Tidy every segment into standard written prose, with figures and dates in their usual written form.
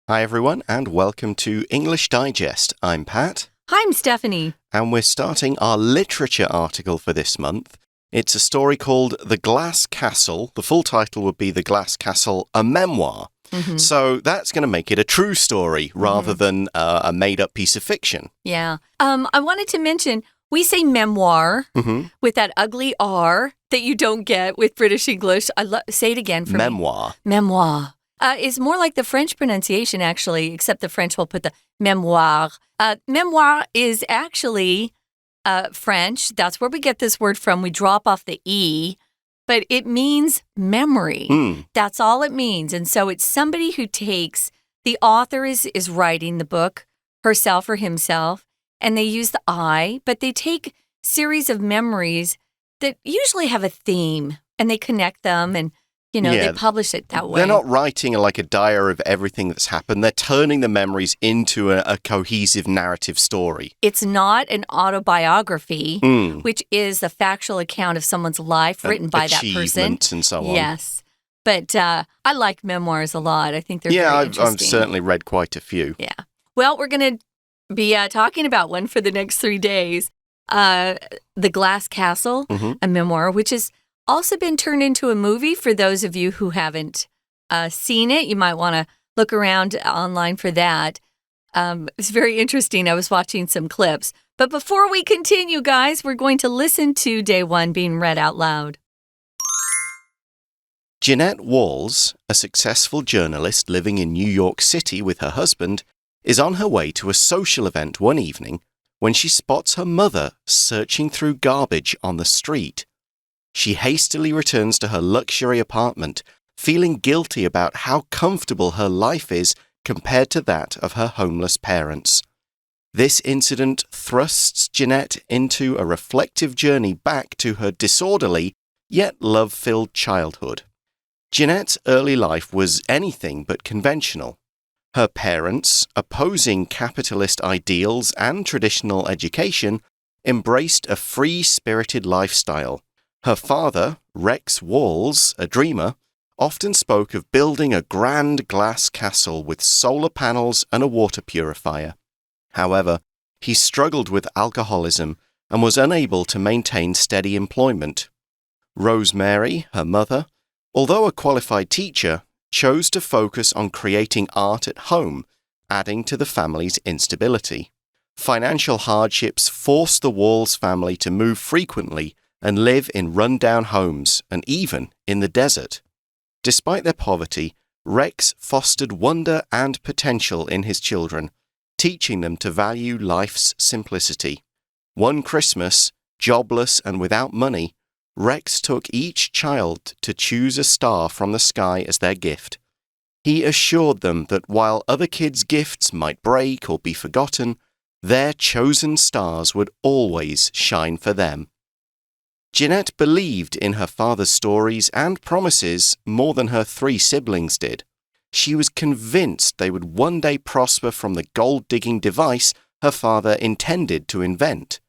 Hi everyone and welcome to English Digest. I'm Pat. Hi, I'm Stephanie. And we're starting our literature article for this month. It's a story called The Glass Castle. The full title would be The Glass Castle, a Memoir. So that's going to make it a true story rather than a made-up piece of fiction. Yeah. I wanted to mention, we say memoir with that ugly R that you don't get with British English. Say it again for Memoir. me. Memoir. It's more like the French pronunciation, actually, except the French will put the memoir. Memoir is actually French. That's where we get this word from. We drop off the E. But it means memory. That's all it means. And so it's somebody who takes, the author is writing the book, herself or himself, and they use the I, but they take series of memories that usually have a theme, and they connect them, and, they publish it that way. They're not writing like a diary of everything that's happened. They're turning the memories into a cohesive narrative story. It's not an autobiography, which is a factual account of someone's life written by that person. Achievements and so on. Yes. But I like memoirs a lot. I think they're very interesting. I've certainly read quite a few. Yeah. Well, we're going to be talking about one for the next 3 days. The Glass Castle, a memoir, which has also been turned into a movie. For those of you who haven't seen it, you might want to look around online for that. It's very interesting. I was watching some clips. But before we continue, guys, we're going to listen to day one being read out loud. Jeanette Walls, a successful journalist living in New York City with her husband, is on her way to a social event one evening when she spots her mother searching through garbage on the street. She hastily returns to her luxury apartment, feeling guilty about how comfortable her life is compared to that of her homeless parents. This incident thrusts Jeanette into a reflective journey back to her disorderly yet love-filled childhood. Jeanette's early life was anything but conventional. Her parents, opposing capitalist ideals and traditional education, embraced a free-spirited lifestyle. Her father, Rex Walls, a dreamer, often spoke of building a grand glass castle with solar panels and a water purifier. However, he struggled with alcoholism and was unable to maintain steady employment. Rosemary, her mother, although a qualified teacher, chose to focus on creating art at home, adding to the family's instability. Financial hardships forced the Walls family to move frequently and live in run-down homes and even in the desert. Despite their poverty, Rex fostered wonder and potential in his children, teaching them to value life's simplicity. One Christmas, jobless and without money, Rex took each child to choose a star from the sky as their gift. He assured them that while other kids' gifts might break or be forgotten, their chosen stars would always shine for them. Jeanette believed in her father's stories and promises more than her 3 siblings did. She was convinced they would one day prosper from the gold-digging device her father intended to invent.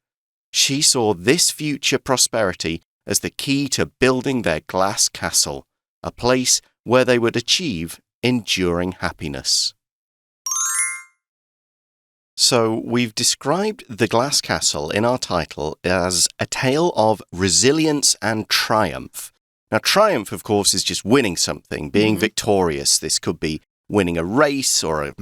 She saw this future prosperity as the key to building their glass castle, a place where they would achieve enduring happiness. So, we've described The Glass Castle in our title as a tale of resilience and triumph. Now, triumph, of course, is just winning something, being victorious. This could be winning a race or a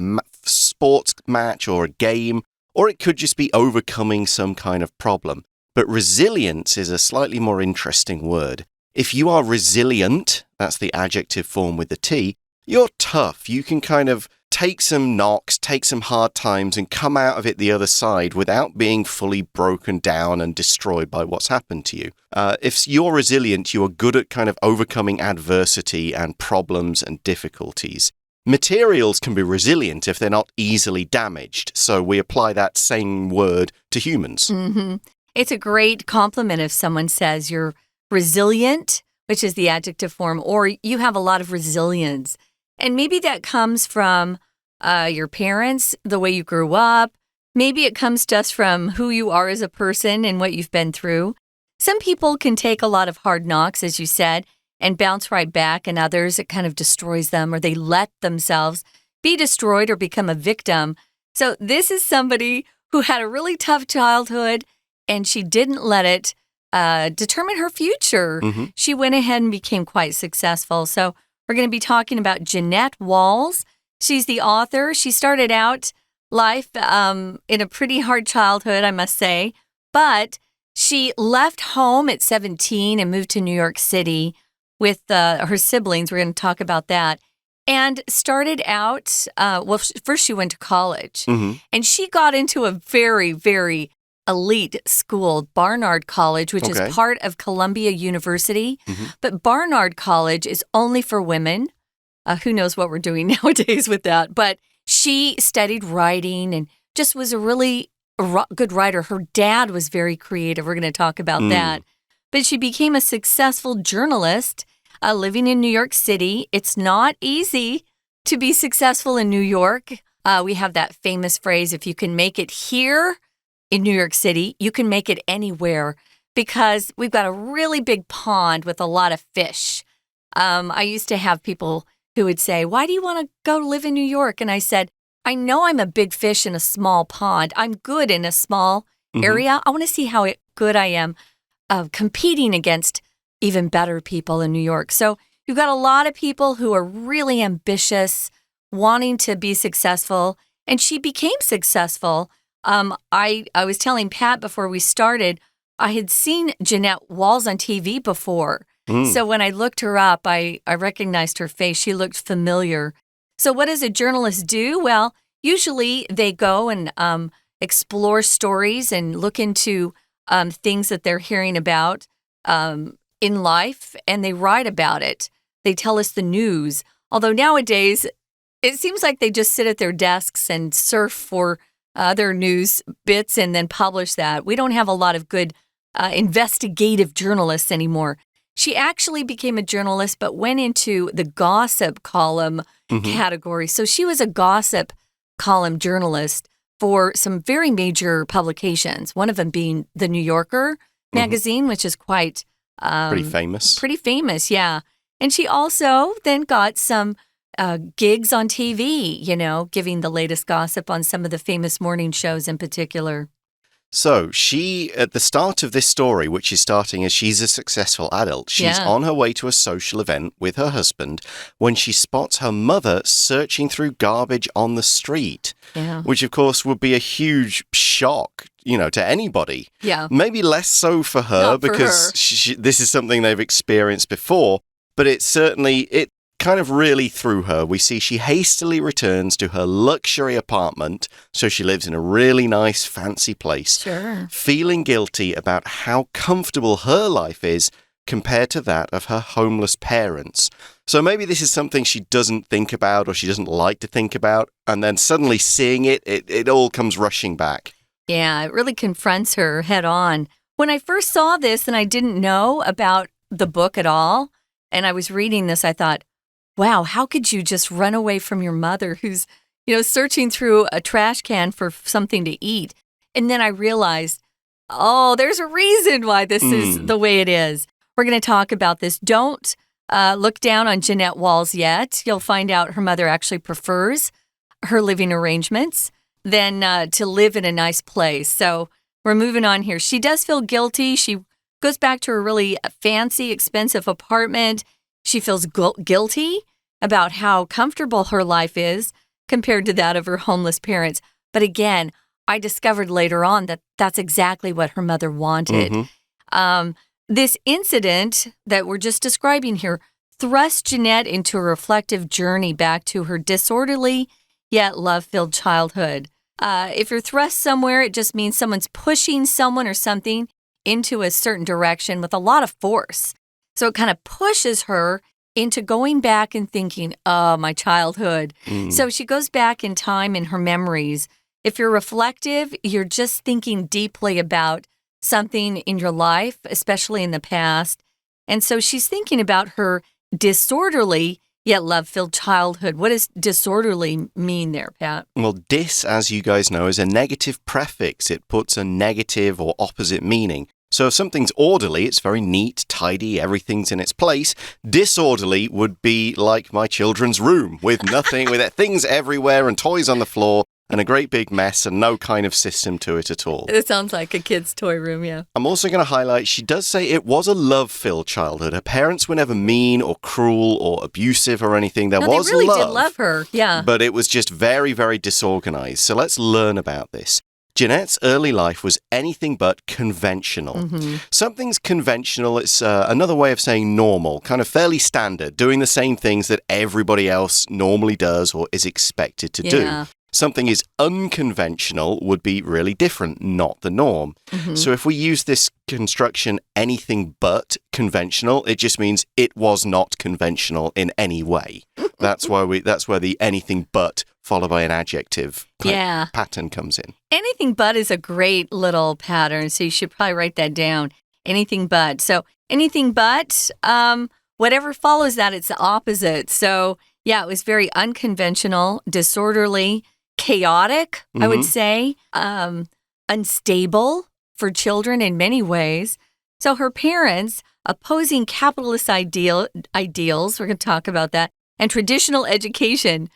sports match or a game, or it could just be overcoming some kind of problem. But resilience is a slightly more interesting word. If you are resilient, that's the adjective form with the T, you're tough. You can kind of take some knocks, take some hard times, and come out of it the other side without being fully broken down and destroyed by what's happened to you. If you're resilient, you are good at kind of overcoming adversity and problems and difficulties. Materials can be resilient if they're not easily damaged, so we apply that same word to humans. It's a great compliment if someone says you're resilient, which is the adjective form, or you have a lot of resilience. And maybe that comes from your parents, the way you grew up. Maybe it comes just from who you are as a person and what you've been through. Some people can take a lot of hard knocks, as you said, and bounce right back, and others, it kind of destroys them, or they let themselves be destroyed or become a victim. So this is somebody who had a really tough childhood, and she didn't let it determine her future. Mm-hmm. She went ahead and became quite successful. So we're going to be talking about Jeanette Walls. She's the author. She started out life in a pretty hard childhood, I must say, but she left home at 17 and moved to New York City with her siblings. We're going to talk about that. And started out, first she went to college. Mm-hmm. And she got into a very, very elite school, Barnard College, which is part of Columbia University. Mm-hmm. But Barnard College is only for women. Who knows what we're doing nowadays with that. But she studied writing and just was a really good writer. Her dad was very creative. We're going to talk about that. But she became a successful journalist living in New York City. It's not easy to be successful in New York. We have that famous phrase, if you can make it here in New York City, you can make it anywhere, because we've got a really big pond with a lot of fish. I used to have people who would say, why do you want to go live in New York? And I said, I know I'm a big fish in a small pond. I'm good in a small area. I want to see how good I am competing against even better people in New York. So you've got a lot of people who are really ambitious, wanting to be successful, and she became successful. I was telling Pat before we started, I had seen Jeanette Walls on TV before. So when I looked her up, I recognized her face. She looked familiar. So what does a journalist do? Well, usually they go and explore stories and look into things that they're hearing about in life, and they write about it. They tell us the news. Although nowadays, it seems like they just sit at their desks and surf for other news bits and then publish that. We don't have a lot of good investigative journalists anymore. She actually became a journalist, but went into the gossip column category. So she was a gossip column journalist for some very major publications, one of them being the New Yorker magazine, which is quite pretty famous. Pretty famous, yeah. And she also then got some gigs on TV, giving the latest gossip on some of the famous morning shows in particular. So she, at the start of this story, which is starting as she's a successful adult, she's on her way to a social event with her husband when she spots her mother searching through garbage on the street, which of course would be a huge shock, to anybody. Yeah. Maybe less so for her. Not because for her. This is something they've experienced before, but it kind of really threw her. We see she hastily returns to her luxury apartment, so she lives in a really nice, fancy place, feeling guilty about how comfortable her life is compared to that of her homeless parents. So maybe this is something she doesn't think about or she doesn't like to think about, and then suddenly seeing it all comes rushing back. Yeah, it really confronts her head on. When I first saw this and I didn't know about the book at all, and I was reading this, I thought, wow, how could you just run away from your mother who's, searching through a trash can for something to eat? And then I realized, there's a reason why this is the way it is. We're going to talk about this. Don't look down on Jeanette Walls yet. You'll find out her mother actually prefers her living arrangements than to live in a nice place. So we're moving on here. She does feel guilty. She goes back to her really fancy, expensive apartment. She feels guilty about how comfortable her life is compared to that of her homeless parents. But again, I discovered later on that that's exactly what her mother wanted. This incident that we're just describing here thrust Jeanette into a reflective journey back to her disorderly yet love-filled childhood. If you're thrust somewhere, it just means someone's pushing someone or something into a certain direction with a lot of force. So it kind of pushes her into going back and thinking, my childhood. So she goes back in time in her memories. If you're reflective, you're just thinking deeply about something in your life, especially in the past. And so she's thinking about her disorderly yet love-filled childhood. What does disorderly mean there, Pat? Well, dis, as you guys know, is a negative prefix. It puts a negative or opposite meaning. So if something's orderly, it's very neat, tidy, everything's in its place. Disorderly would be like my children's room with nothing, with things everywhere and toys on the floor and a great big mess and no kind of system to it at all. It sounds like a kid's toy room, yeah. I'm also going to highlight, she does say it was a love-filled childhood. Her parents were never mean or cruel or abusive or anything. There was they really love. did love her, yeah. But it was just very, very disorganized. So let's learn about this. Jeanette's early life was anything but conventional. Something's conventional, it's another way of saying normal, kind of fairly standard, doing the same things that everybody else normally does or is expected to do. Something is unconventional would be really different, not the norm. So if we use this construction anything but conventional, it just means it was not conventional in any way. That's where the anything but followed by an adjective pattern comes in. Anything but is a great little pattern, so you should probably write that down. Anything but. So anything but, whatever follows that, it's the opposite. So yeah, it was very unconventional, disorderly, chaotic, I would say, unstable for children in many ways. So her parents, opposing capitalist ideals, we're going to talk about that, and traditional education.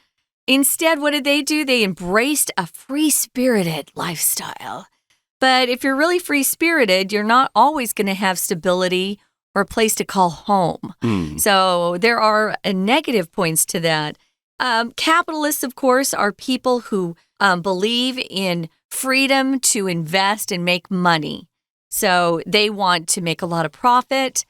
Instead, what did they do? They embraced a free-spirited lifestyle. But if you're really free-spirited, you're not always going to have stability or a place to call home. So there are negative points to that. Capitalists, of course, are people who believe in freedom to invest and make money. So they want to make a lot of profit.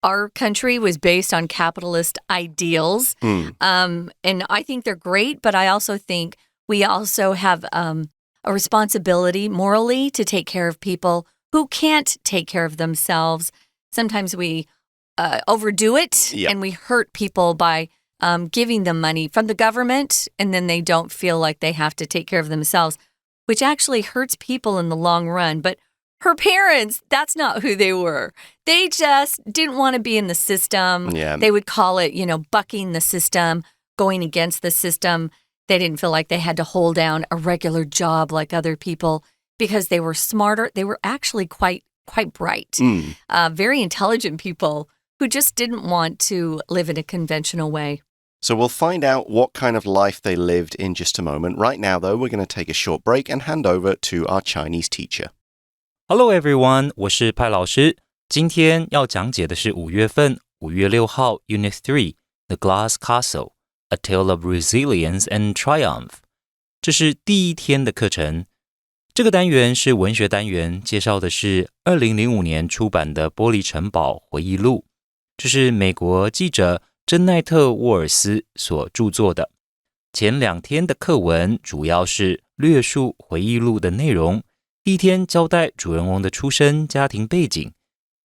Our country was based on capitalist ideals. And I think they're great, but I also think we also have a responsibility morally to take care of people who can't take care of themselves. Sometimes we overdo it and we hurt people by giving them money from the government, and then they don't feel like they have to take care of themselves, which actually hurts people in the long run. But her parents, that's not who they were. They just didn't want to be in the system. They would call it, bucking the system, going against the system. They didn't feel like they had to hold down a regular job like other people because they were smarter. They were actually quite bright, very intelligent people who just didn't want to live in a conventional way. So we'll find out what kind of life they lived in just a moment. Right now, though, we're going to take a short break and hand over to our Chinese teacher. Hello everyone, 我是派老师。今天要讲解的是5月份5月6号 Unit 3 The Glass Castle, A Tale of Resilience and Triumph. 这是第一天的课程。这个单元是文学单元，介绍的是2005年出版的《玻璃城堡回忆录》，这是美国记者珍奈特·沃尔斯所著作的。前2天的课文主要是略述回忆录的内容。第一天交代主人翁的出身、家庭背景，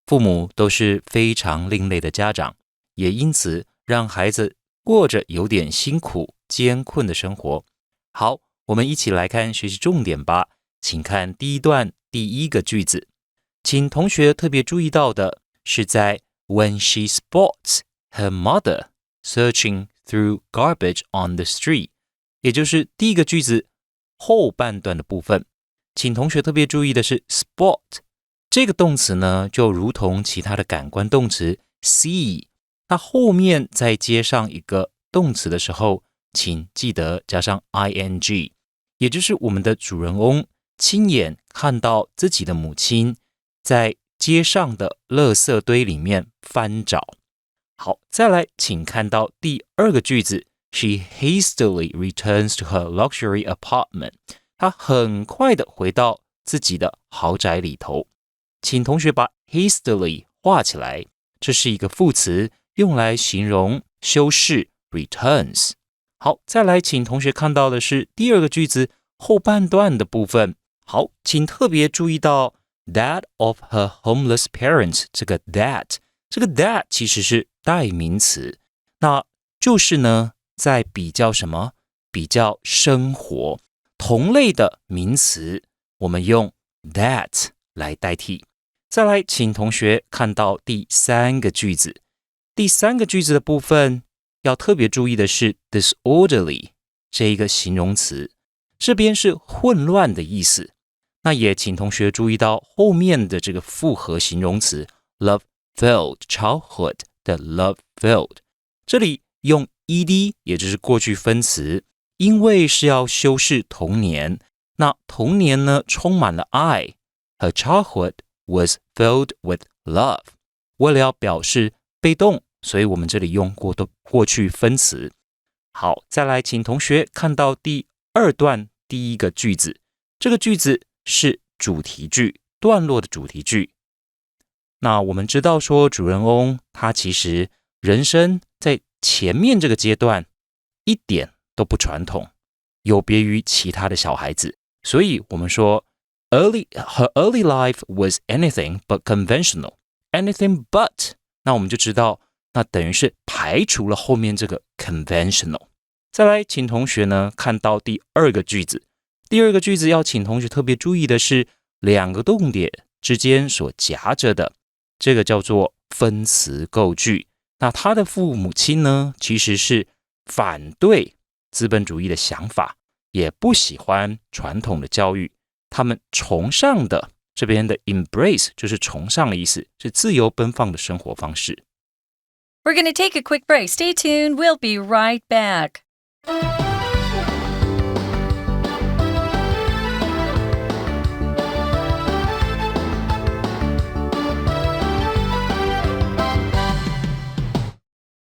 父母都是非常另类的家长，也因此让孩子过着有点辛苦、艰困的生活。好，我们一起来看学习重点吧。请看第一段第一个句子，请同学特别注意到的是在 When she spots her mother searching through garbage on the street， 也就是第一个句子后半段的部分。请同学特别注意的是 spot 这个动词呢，就如同其他的感官动词 see， 它后面再接上一个动词的时候，请记得加上 ing， 也就是我们的主人翁亲眼看到自己的母亲在街上的垃圾堆里面翻找。好，再来请看到第二个句子 She hastily returns to her luxury apartment，他很快的回到自己的豪宅里头。请同学把 hastily 画起来，这是一个副词，用来形容修饰 returns。好，再来请同学看到的是第二个句子后半段的部分。好，请特别注意到 that of her homeless parents， 这个 that 其实是代名词，那就是呢在比较什么？比较生活。同类的名词，我们用 that 来代替。再来，请同学看到第三个句子。第三个句子的部分要特别注意的是 disorderly 这一个形容词，这边是混乱的意思。那也请同学注意到后面的这个复合形容词 love-filled childhood 的 love-filled， 这里用 ed 也就是过去分词，因为是要修饰童年，那童年呢充满了爱。Her childhood was filled with love。 为了要表示被动，所以我们这里用过去分词。好，再来请同学看到第二段第一个句子，这个句子是主题句，段落的主题句。那我们知道说主人翁他其实人生在前面这个阶段一点都不传统，有别于其他的小孩子，所以我们说her early life was anything but conventional. Anything but， 那我们就知道那等于是排除了后面这个 conventional。 再来请同学呢看到第二个句子，第二个句子要请同学特别注意的是两个动点之间所夹着的，这个叫做分词构句。那他的父母亲呢其实是反对资本主义的想法，也不喜欢传统的教育，他们崇尚的这边的 embrace 就是崇尚的意思，是自由奔放的生活方式。We're going to take a quick break. Stay tuned. We'll be right back.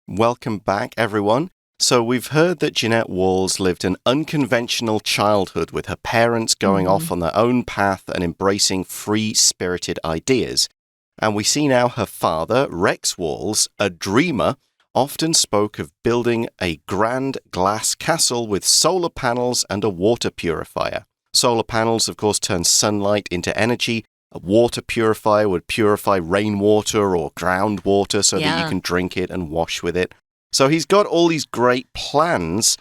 Welcome back, everyone. So we've heard that Jeanette Walls lived an unconventional childhood with her parents going off on their own path and embracing free-spirited ideas. And we see now her father, Rex Walls, a dreamer, often spoke of building a grand glass castle with solar panels and a water purifier. Solar panels, of course, turn sunlight into energy. A water purifier would purify rainwater or groundwater so that you can drink it and wash with it. So he's got all these great plans.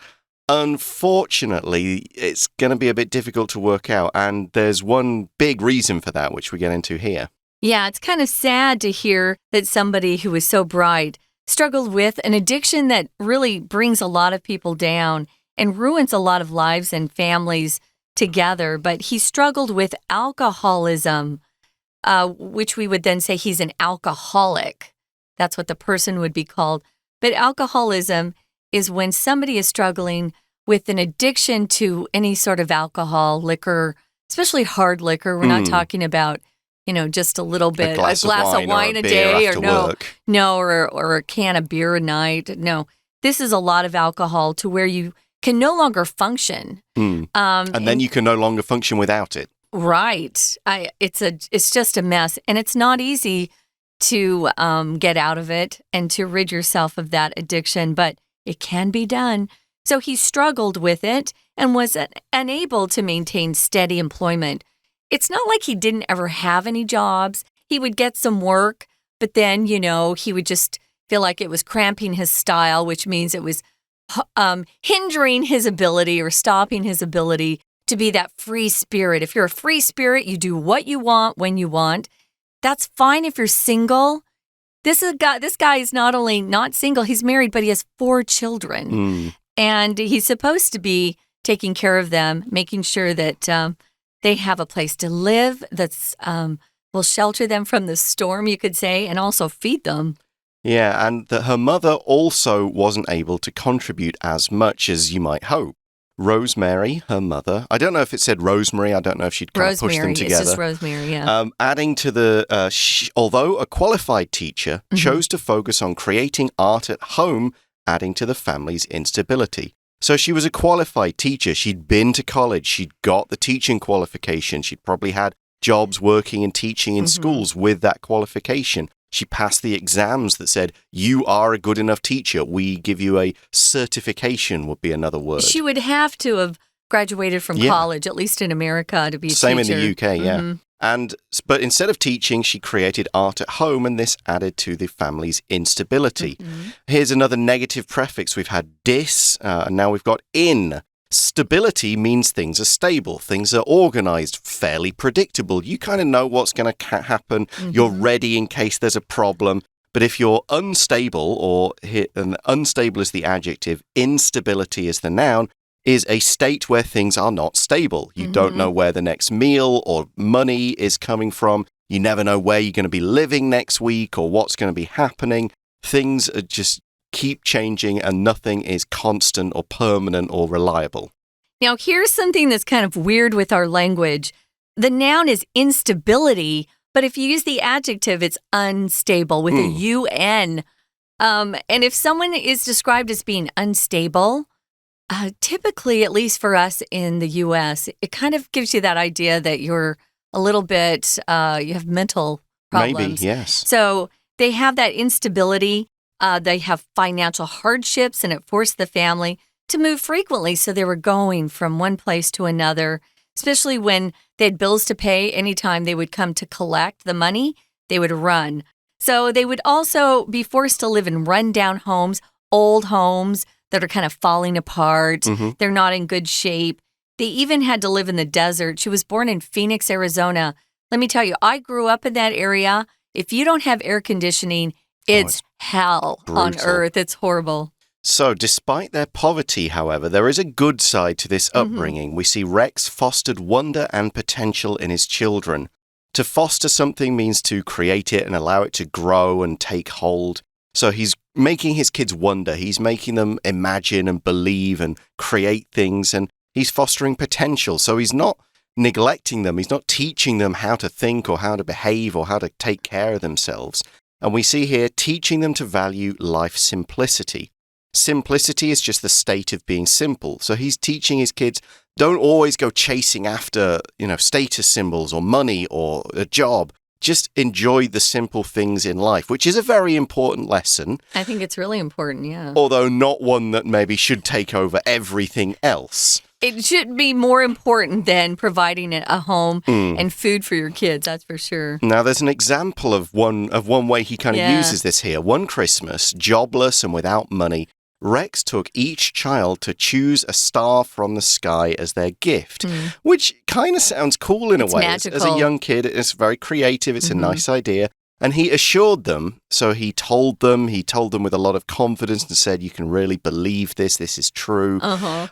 Unfortunately, it's going to be a bit difficult to work out, and there's one big reason for that, which we get into here. Yeah, it's kind of sad to hear that somebody who was so bright struggled with an addiction that really brings a lot of people down and ruins a lot of lives and families together. But he struggled with alcoholism, which we would then say he's an alcoholic. That's what the person would be called. But alcoholism is when somebody is struggling with an addiction to any sort of alcohol, liquor, especially hard liquor. We're not talking about, just a little bit, a glass of wine a day, or a can of beer a night. No, this is a lot of alcohol to where you can no longer function. And then you can no longer function without it. Right. It's just a mess, and it's not easy to get out of it and to rid yourself of that addiction, but it can be done. So he struggled with it and was unable to maintain steady employment. It's not like he didn't ever have any jobs. He would get some work, but then, he would just feel like it was cramping his style, which means it was hindering his ability or stopping his ability to be that free spirit. If you're a free spirit, you do what you want when you want. That's fine if you're single. This guy is not only not single, he's married, but he has 4 children. And he's supposed to be taking care of them, making sure that they have a place to live that's will shelter them from the storm, you could say, and also feed them. Yeah, and that her mother also wasn't able to contribute as much as you might hope. Rosemary, her mother, I don't know if it said Rosemary, I don't know if she'd kind of push them together. It's just Rosemary, yeah. Adding to the, although a qualified teacher, chose to focus on creating art at home, adding to the family's instability. So she was a qualified teacher. She'd been to college. She'd got the teaching qualification. She'd probably had jobs working and teaching in schools with that qualification. She passed the exams that said, you are a good enough teacher. We give you a certification would be another word. She would have to have graduated from college, at least in America, to be a Same teacher. in the UK, yeah. But instead of teaching, she created art at home, and this added to the family's instability. Here's another negative prefix. We've had dis, and now we've got in. Stability means things are stable, things are organized, fairly predictable. You kind of know what's going to happen. You're ready in case there's a problem. But if you're unstable, and unstable is the adjective, instability is the noun, is a state where things are not stable. You don't know where the next meal or money is coming from. You never know where you're going to be living next week or what's going to be happening. Things are just keep changing and nothing is constant or permanent or reliable. Now, here's something that's kind of weird with our language. The noun is instability, but if you use the adjective, it's unstable with a UN. And if someone is described as being unstable, typically, at least for us in the U.S., it kind of gives you that idea that you're a little bit, you have mental problems. Maybe, yes. So they have that instability. They have financial hardships, and it forced the family to move frequently. So they were going from one place to another, especially when they had bills to pay. Anytime they would come to collect the money, they would run. So they would also be forced to live in rundown homes, old homes that are kind of falling apart. They're not in good shape. They even had to live in the desert. She was born in Phoenix, Arizona. Let me tell you, I grew up in that area. If you don't have air conditioning, it's hell on earth. It's horrible. So, despite their poverty, however, there is a good side to this upbringing. We see Rex fostered wonder and potential in his children. To foster something means to create it and allow it to grow and take hold. So he's making his kids wonder. He's making them imagine and believe and create things, and he's fostering potential. So he's not neglecting them. He's not teaching them how to think or how to behave or how to take care of themselves. And we see here teaching them to value life simplicity. Simplicity is just the state of being simple. So he's teaching his kids, don't always go chasing after, status symbols or money or a job. Just enjoy the simple things in life, which is a very important lesson. I think it's really important, yeah. Although not one that maybe should take over everything else. It should be more important than providing a home and food for your kids, that's for sure. Now, there's an example of one way he kind of uses this here. One Christmas, jobless and without money, Rex took each child to choose a star from the sky as their gift, which kind of sounds cool in a way. As a young kid, it's very creative. It's a nice idea. And he assured them, so he told them with a lot of confidence and said, you can really believe this is true.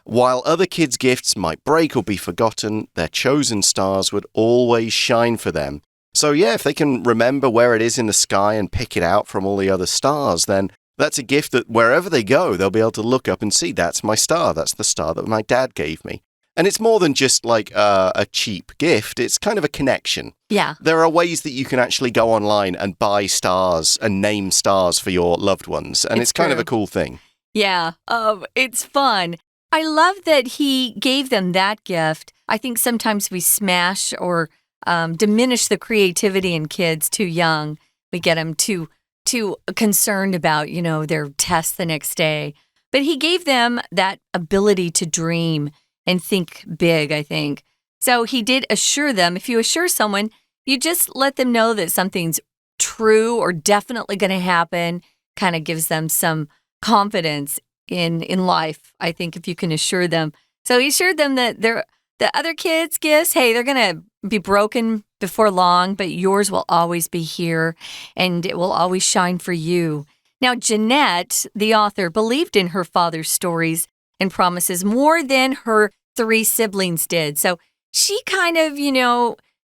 While other kids' gifts might break or be forgotten, their chosen stars would always shine for them. So yeah, if they can remember where it is in the sky and pick it out from all the other stars, then that's a gift that wherever they go, they'll be able to look up and see, that's my star. That's the star that my dad gave me. And it's more than just like a cheap gift. It's kind of a connection. Yeah. There are ways that you can actually go online and buy stars and name stars for your loved ones. And it's kind of a cool thing. Yeah. It's fun. I love that he gave them that gift. I think sometimes we smash or diminish the creativity in kids too young. We get them too concerned about, their tests the next day. But he gave them that ability to dream and think big, I think. So he did assure them. If you assure someone, you just let them know that something's true or definitely going to happen, kind of gives them some confidence in life, I think, if you can assure them. So he assured them that the other kids' gifts, hey, they're going to be broken before long, but yours will always be here, and it will always shine for you. Now, Jeanette, the author, believed in her father's stories and promises more than her 3 siblings did. So she kind of,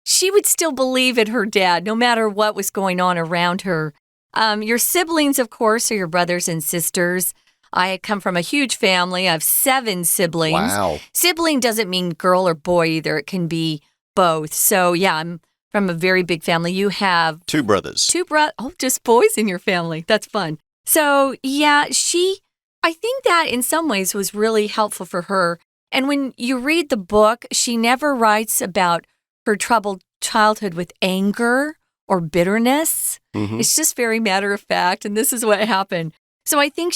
she would still believe in her dad no matter what was going on around her. Your siblings, of course, are your brothers and sisters. I come from a huge family. I have 7 siblings. Wow. Sibling doesn't mean girl or boy either. It can be both. So, yeah, I'm from a very big family. You have 2 brothers. 2 brothers. Oh, just boys in your family. That's fun. So, yeah, I think that in some ways was really helpful for her. And when you read the book, she never writes about her troubled childhood with anger or bitterness. It's just very matter of fact, and this is what happened. So I think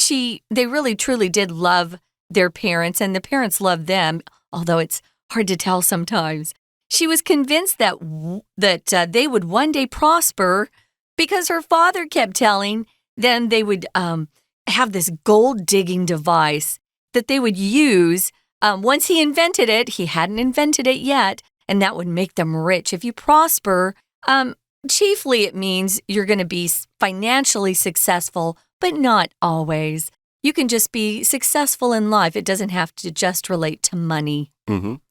they really truly did love their parents, and the parents loved them, although it's hard to tell sometimes. She was convinced that they would one day prosper because her father kept telling them they would have this gold-digging device that they would use. Once he invented it, he hadn't invented it yet, and that would make them rich. If you prosper, chiefly it means you're going to be financially successful, but not always. you can just be successful in life. It doesn't have to just relate to money.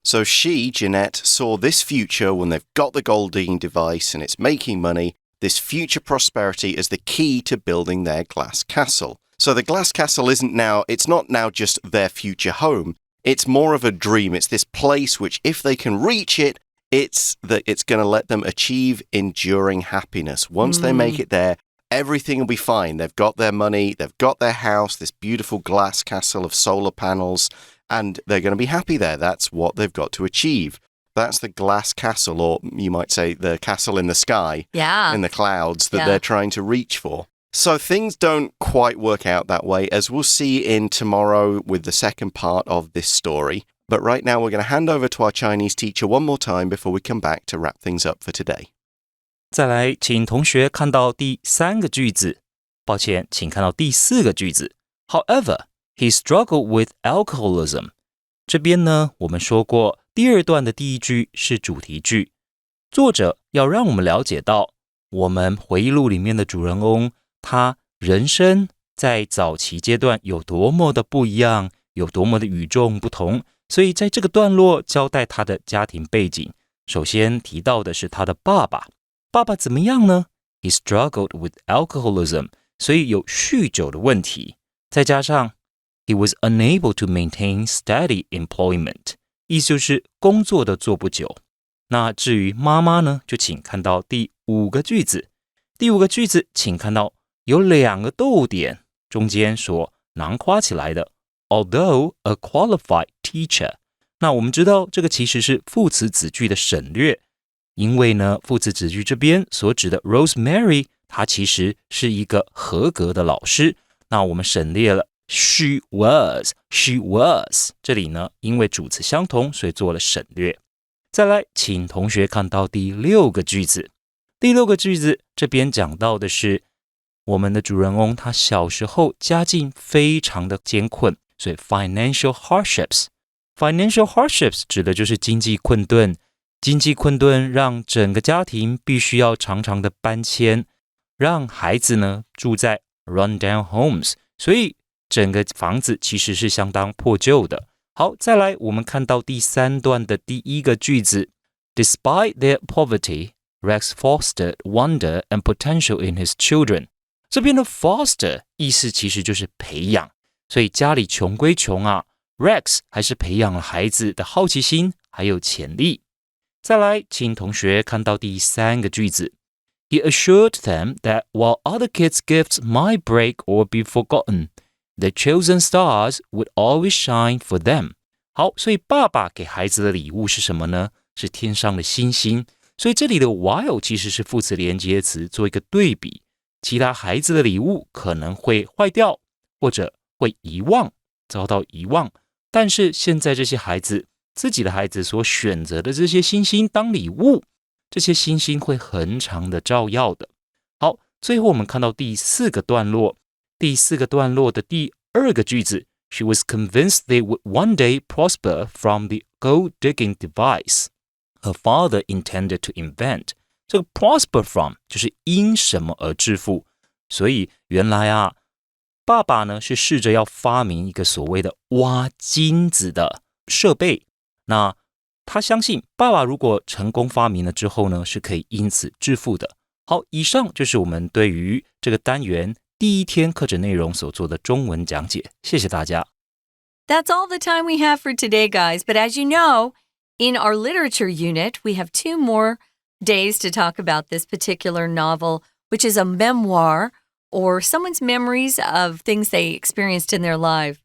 So she, Jeanette, saw this future when they've got the gold digging device and it's making money, this future prosperity as the key to building their glass castle. So the glass castle it's not now just their future home. It's more of a dream. It's this place which, if they can reach it, it's going to let them achieve enduring happiness. Once they make it there, everything will be fine. They've got their money, they've got their house, this beautiful glass castle of solar panels, and they're going to be happy there. That's what they've got to achieve. That's the glass castle, or you might say the castle in the sky, in the clouds that they're trying to reach for. So things don't quite work out that way, as we'll see in tomorrow with the second part of this story. But right now we're going to hand over to our Chinese teacher one more time before we come back to wrap things up for today. 再来，请同学看到第3个句子。抱歉，请看到第4个句子。However, he struggled with alcoholism. 这边呢，我们说过，第2段的第1句是主题句。作者要让我们了解到，我们回忆录里面的主人翁，他人生在早期阶段有多么的不一样，有多么的与众不同。所以在这个段落交代他的家庭背景，首先提到的是他的爸爸。爸爸怎么样呢？ He struggled with alcoholism, 所以有酗酒的问题。再加上 He was unable to maintain steady employment, 意思就是工作的做不久。那至于妈妈呢，就请看到第5个句子。第5个句子请看到有2个逗点，中间所囊括起来的。Although a qualified teacher， 那我们知道这个其实是副词子句的省略，因为呢，副词子句这边所指的 Rosemary， 她其实是一个合格的老师。那我们省略了 she was， 这里呢，因为主词相同，所以做了省略。再来，请同学看到第6个句子。第6个句子这边讲到的是我们的主人翁，他小时候家境非常的艰困。所以 financial hardships 指的就是经济困顿，经济困顿让整个家庭必须要常常的搬迁，让孩子呢住在 rundown homes， 所以整个房子其实是相当破旧的。好，再来我们看到第3段的第1个句子 Despite their poverty, Rex fostered wonder and potential in his children。 这边的 foster 意思其实就是培养，所以家里穷归穷啊， Rex 还是培养了孩子的好奇心还有潜力。再来，请同学看到第3个句子 He assured them that while other kids' gifts might break or be forgotten, the chosen stars would always shine for them。 好，所以爸爸给孩子的礼物是什么呢？是天上的星星。所以这里的 while 其实是副词连接词，做一个对比，其他孩子的礼物可能会坏掉，或者会遗忘，遭到遗忘，但是现在这些孩子，自己的孩子所选择的这些星星当礼物，这些星星会恒常的照耀的。好，最后我们看到第4个段落，第4个段落的第2个句子 She was convinced they would one day prosper from the gold digging device her father intended to invent。 这个 prosper from 就是因什么而致富，所以原来啊，爸爸呢是试着要发明一个所谓的挖金子的设备。那他相信爸爸如果成功发明了之后呢，是可以因此致富的。好，以上就是我们对于这个单元第1天课程内容所做的中文讲解，谢谢大家。 That's all the time we have for today, guys. But as you know, in our literature unit, we have 2 more days to talk about this particular novel, which is a memoir, or someone's memories of things they experienced in their life.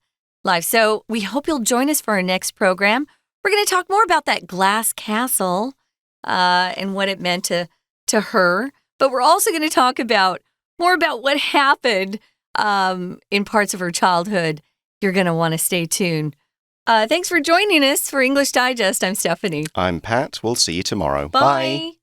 So we hope you'll join us for our next program. We're going to talk more about that glass castle and what it meant to her. But we're also going to talk more about what happened in parts of her childhood. You're going to want to stay tuned. Thanks for joining us for English Digest. I'm Stephanie. I'm Pat. We'll see you tomorrow. Bye.